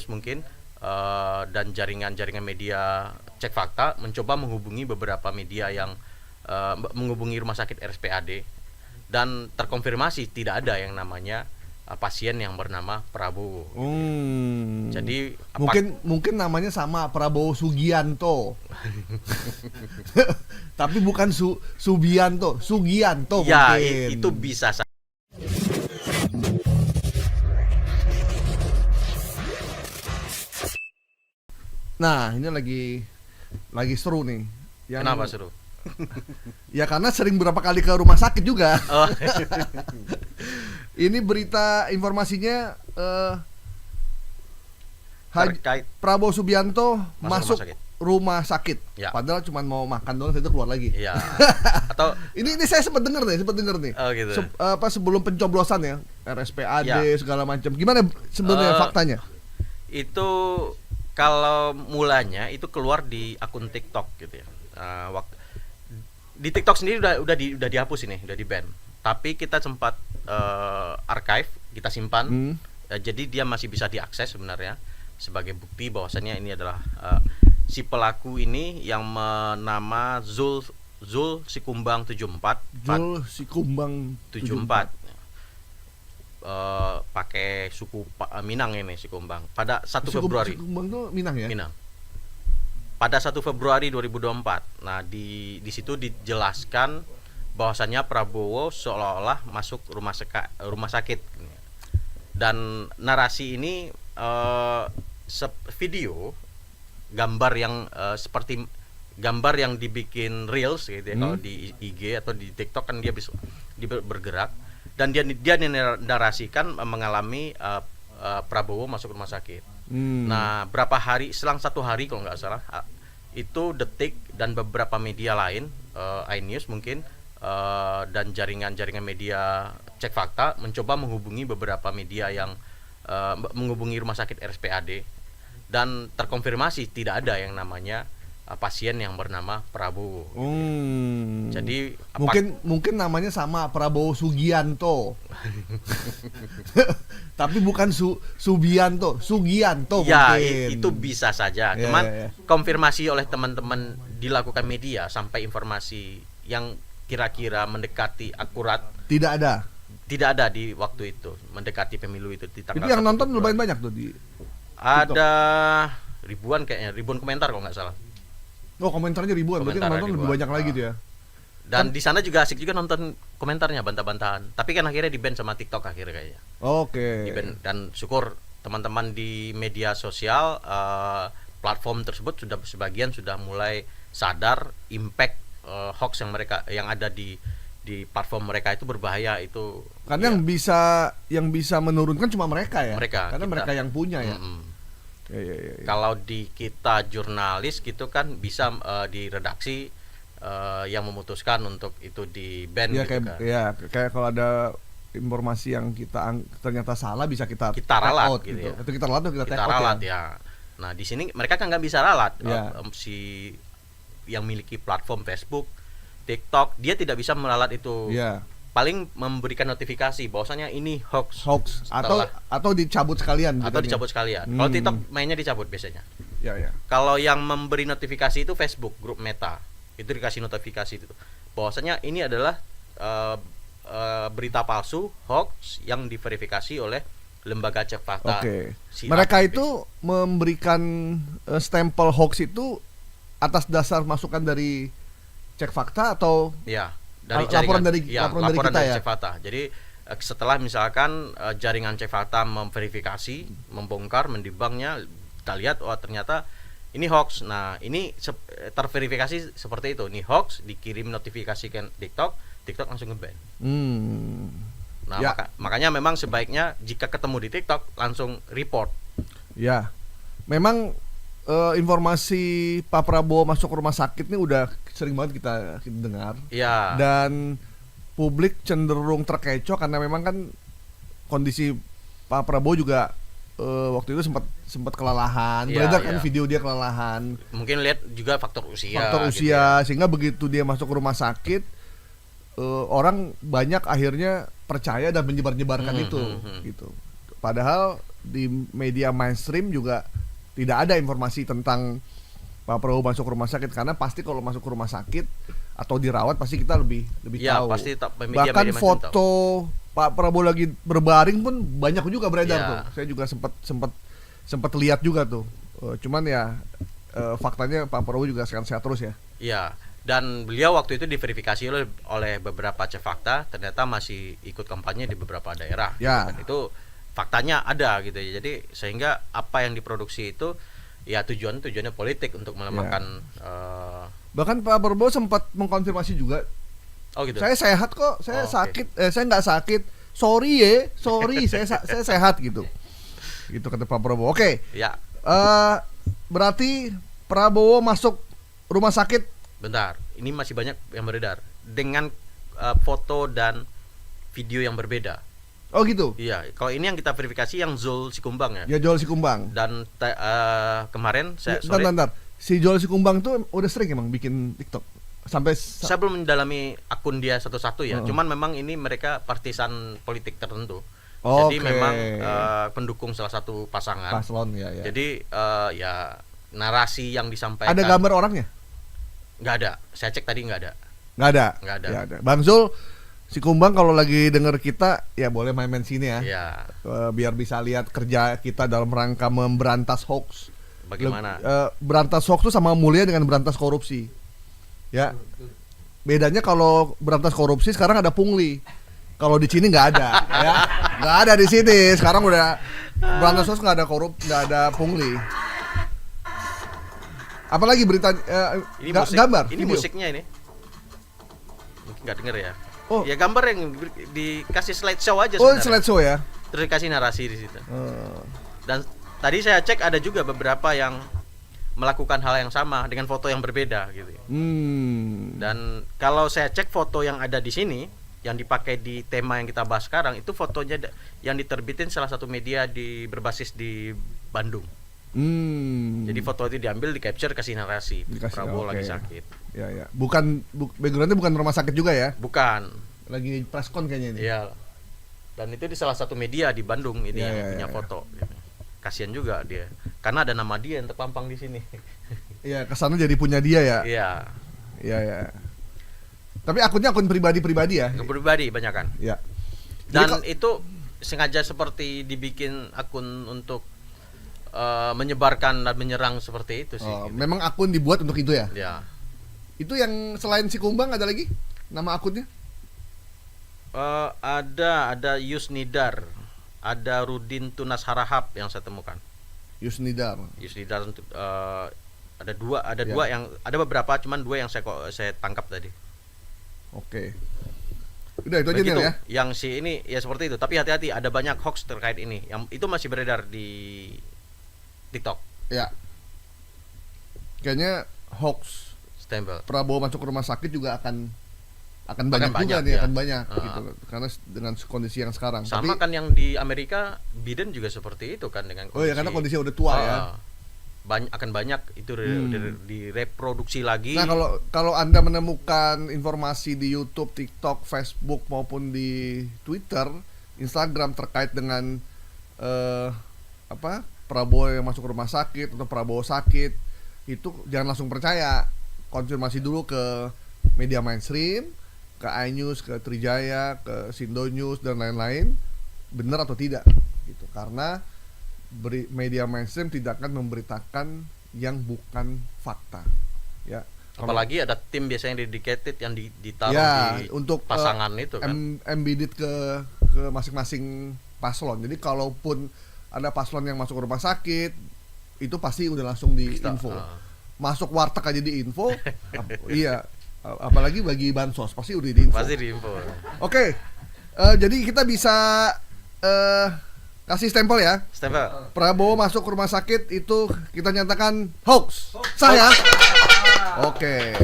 iNews mungkin dan jaringan-jaringan media Cek Fakta mencoba menghubungi beberapa media yang menghubungi rumah sakit RSPAD, dan terkonfirmasi tidak ada yang namanya pasien yang bernama Prabowo. Jadi mungkin namanya sama, Prabowo Sugianto. Tapi bukan Subianto, Sugianto ya, mungkin. itu bisa saja. Nah, ini lagi seru nih. Kenapa seru? Ya karena sering berapa kali ke rumah sakit juga. Oh. Ini berita informasinya Terkait Prabowo Subianto masuk rumah sakit. Ya. Padahal cuma mau makan doang, itu keluar lagi. Iya. Atau ini saya sempat dengar nih. Oh, gitu. Sebelum pencoblosan ya, RSPAD ya, segala macam. Gimana sebenarnya faktanya? Itu kalau mulanya itu keluar di akun TikTok gitu ya. Di TikTok sendiri udah dihapus ini, udah di-ban. Tapi kita sempat archive, kita simpan. Jadi dia masih bisa diakses sebenarnya sebagai bukti bahwasannya ini adalah si pelaku ini yang bernama Zul Sikumbang 74. Zul Sikumbang 74. Pakai suku Minang ini Sikumbang. Pada 1 Februari. Sikumbang itu Minang ya? Minang. Pada 1 Februari 2024. Nah, di situ dijelaskan bahwasannya Prabowo seolah-olah masuk rumah sakit. Dan narasi ini video gambar yang seperti gambar yang dibikin reels gitu ya. Kalau di IG atau di TikTok kan dia bisa bergerak, dan dia narasikan mengalami Prabowo masuk rumah sakit. Nah, berapa hari, selang 1 hari kalau nggak salah, itu Detik dan beberapa media lain, iNews mungkin, dan jaringan-jaringan media Cek Fakta mencoba menghubungi beberapa media yang menghubungi rumah sakit RSPAD, dan terkonfirmasi tidak ada yang namanya pasien yang bernama Prabowo. Jadi mungkin namanya sama, Prabowo Sugianto. Tapi bukan Sugianto ya, mungkin. itu bisa saja. Cuman konfirmasi oleh teman-teman dilakukan media sampai informasi yang kira-kira mendekati akurat tidak ada di waktu itu, mendekati pemilu itu di tanggal. Itu yang nonton lumayan banyak tuh di ada TikTok. ribuan komentar kalau nggak salah. Oh, komentarnya ribuan, berarti yang nonton lebih banyak lagi tuh ya. Dan di sana juga asik juga nonton komentarnya, bantah-bantahan. Tapi kan akhirnya di-ban sama TikTok akhirnya kayaknya. Oke. Di-ban, dan syukur teman-teman di media sosial platform tersebut sebagian sudah mulai sadar impact hoax yang ada di platform mereka itu berbahaya itu. Karena yang bisa menurunkan cuma mereka ya. Karena mereka yang punya ya. Ya. Kalau di kita jurnalis gitu kan bisa di redaksi yang memutuskan untuk itu di ban ya, gitu kayak kalau ada informasi yang kita ternyata salah, bisa kita ralat out, gitu. Ya. Atau kita ralat atau kita take ralat out ya. Nah, di sini mereka kan nggak bisa ralat. Ya. Si yang memiliki platform Facebook, TikTok, dia tidak bisa meralat itu. Ya. Paling memberikan notifikasi bahwasanya ini hoax atau dicabut sekalian. Kalau TikTok mainnya dicabut biasanya. Ya. Kalau yang memberi notifikasi itu Facebook, grup Meta. Itu dikasih notifikasi itu bahwasanya ini adalah berita palsu, hoax yang diverifikasi oleh lembaga Cek Fakta. Oke. Mereka itu memberikan stempel hoax itu atas dasar masukan dari Cek Fakta atau dari laporan dari kita ya. Cek Fakta. Jadi setelah misalkan jaringan Cek Fakta memverifikasi, membongkar, mendibangnya, kita lihat ternyata ini hoax. Nah, ini terverifikasi seperti itu. Ini hoax, dikirim notifikasi ke TikTok langsung nge-ban. Nah, makanya memang sebaiknya jika ketemu di TikTok langsung report. Ya. Memang informasi Pak Prabowo masuk rumah sakit ini udah sering banget kita dengar. Iya. Dan publik cenderung terkecoh karena memang kan kondisi Pak Prabowo juga waktu itu sempat kelelahan. Beredar kan video dia kelelahan. Mungkin lihat juga faktor usia gitu ya. Sehingga begitu dia masuk rumah sakit, orang banyak akhirnya percaya dan menyebar-nyebarkan itu gitu. Padahal di media mainstream juga tidak ada informasi tentang Pak Prabowo masuk rumah sakit, karena pasti kalau masuk ke rumah sakit atau dirawat pasti kita lebih Ya, tahu. pasti Bahkan media foto tahu. Pak Prabowo lagi berbaring pun banyak juga beredar Ya. tuh. Saya juga sempat lihat juga tuh. Cuman ya faktanya Pak Prabowo juga sehat-sehat terus ya. Iya, dan beliau waktu itu diverifikasi oleh beberapa cek fakta, ternyata masih ikut kampanye di beberapa daerah. Ya. Dan itu faktanya ada gitu ya. Jadi sehingga apa yang diproduksi itu ya tujuannya politik untuk melemahkan. Bahkan Pak Prabowo sempat mengkonfirmasi juga, Oh gitu. saya sehat kok, saya Oh, sakit, saya nggak sakit. Sorry, saya sehat gitu. Gitu kata Pak Prabowo. Oke. Ya, Berarti Prabowo masuk rumah sakit. bentar. Ini masih banyak yang beredar dengan foto dan video yang berbeda. Oh gitu. Iya, kalau ini yang kita verifikasi yang Zul Sikumbang ya. Ya Joel Sikumbang. Dan kemarin saya Bentar. Si Joel Sikumbang tuh udah sering emang bikin TikTok. Saya belum mendalami akun dia satu-satu ya. Cuman memang ini mereka partisan politik tertentu. Jadi memang pendukung salah satu pasangan. Paslon ya. Jadi ya narasi yang disampaikan. Ada gambar orangnya? Nggak ada. Saya cek tadi nggak ada. Nggak ada. Ya, Bang Zul Sikumbang kalau lagi denger kita ya boleh main-main sini ya. Iya. Biar bisa lihat kerja kita dalam rangka memberantas hoax. Bagaimana? Berantas hoax itu sama mulia dengan berantas korupsi. Ya. Bedanya kalau berantas korupsi sekarang ada pungli. Kalau di sini nggak ada, ya. Nggak ada di sini. Sekarang udah berantas hoax nggak ada pungli. Apalagi berita Ini musik, gambar. Ini video. musiknya ini. Mungkin nggak denger ya. Oh. Ya gambar yang dikasih slideshow aja Oh, sebenarnya. slideshow ya. Terus dikasih narasi di situ. Dan tadi saya cek ada juga beberapa yang melakukan hal yang sama dengan foto yang berbeda gitu. Dan kalau saya cek foto yang ada di sini yang dipakai di tema yang kita bahas sekarang itu fotonya yang diterbitin salah satu media berbasis di Bandung. Jadi foto itu diambil, di capture, kasih narasi. Prabowo lagi sakit. Ya. Backgroundnya bukan rumah sakit juga ya? Bukan. Lagi preskon kayaknya ini. Iya. Dan itu di salah satu media di Bandung ini yang punya foto. Kasian juga dia, karena ada nama dia yang terpampang di sini. Iya, kesannya jadi punya dia ya. Iya. Tapi akunnya akun pribadi ya. Akun pribadi banyak kan. Iya. Dan itu sengaja seperti dibikin akun untuk menyebarkan dan menyerang seperti itu sih. Gitu. Memang akun dibuat untuk itu ya? Ya. Itu yang selain Sikumbang ada lagi nama akunnya? Ada Yusnidar, ada Rudin Tunas Harahap yang saya temukan. Yusnidar ada dua yang ada beberapa, cuman dua yang saya tangkap tadi. Oke. Udah itu aja nih ya. Yang si ini ya seperti itu, tapi hati-hati ada banyak hoax terkait ini. Yang itu masih beredar di TikTok. Ya. Kayaknya hoax Stempel. Prabowo masuk ke rumah sakit juga akan banyak juga nih, akan banyak gitu. Karena dengan kondisi yang sekarang. Sama kan yang di Amerika Biden juga seperti itu kan dengan kondisi. Oh ya, karena kondisinya udah tua ya. Akan banyak itu direproduksi lagi. Nah, kalau Anda menemukan informasi di YouTube, TikTok, Facebook maupun di Twitter, Instagram terkait dengan Prabowo yang masuk ke rumah sakit atau Prabowo sakit, itu jangan langsung percaya. Konfirmasi dulu ke media mainstream, ke iNews, ke Trijaya, ke Sindo News dan lain-lain, benar atau tidak gitu. Karena media mainstream tidak akan memberitakan yang bukan fakta. Ya. Apalagi ada tim biasanya dedicated yang ditaruh di untuk pasangan itu kan. Embedded ke masing-masing paslon. Jadi kalaupun ada paslon yang masuk ke rumah sakit, itu pasti udah langsung di info. Masuk warteg aja di info. Iya. Apalagi bagi bansos pasti udah di info. Pasti di info. Oke. Jadi kita bisa kasih stempel ya. Stempel. Prabowo masuk ke rumah sakit itu kita nyatakan hoax. Sah ya? Oke.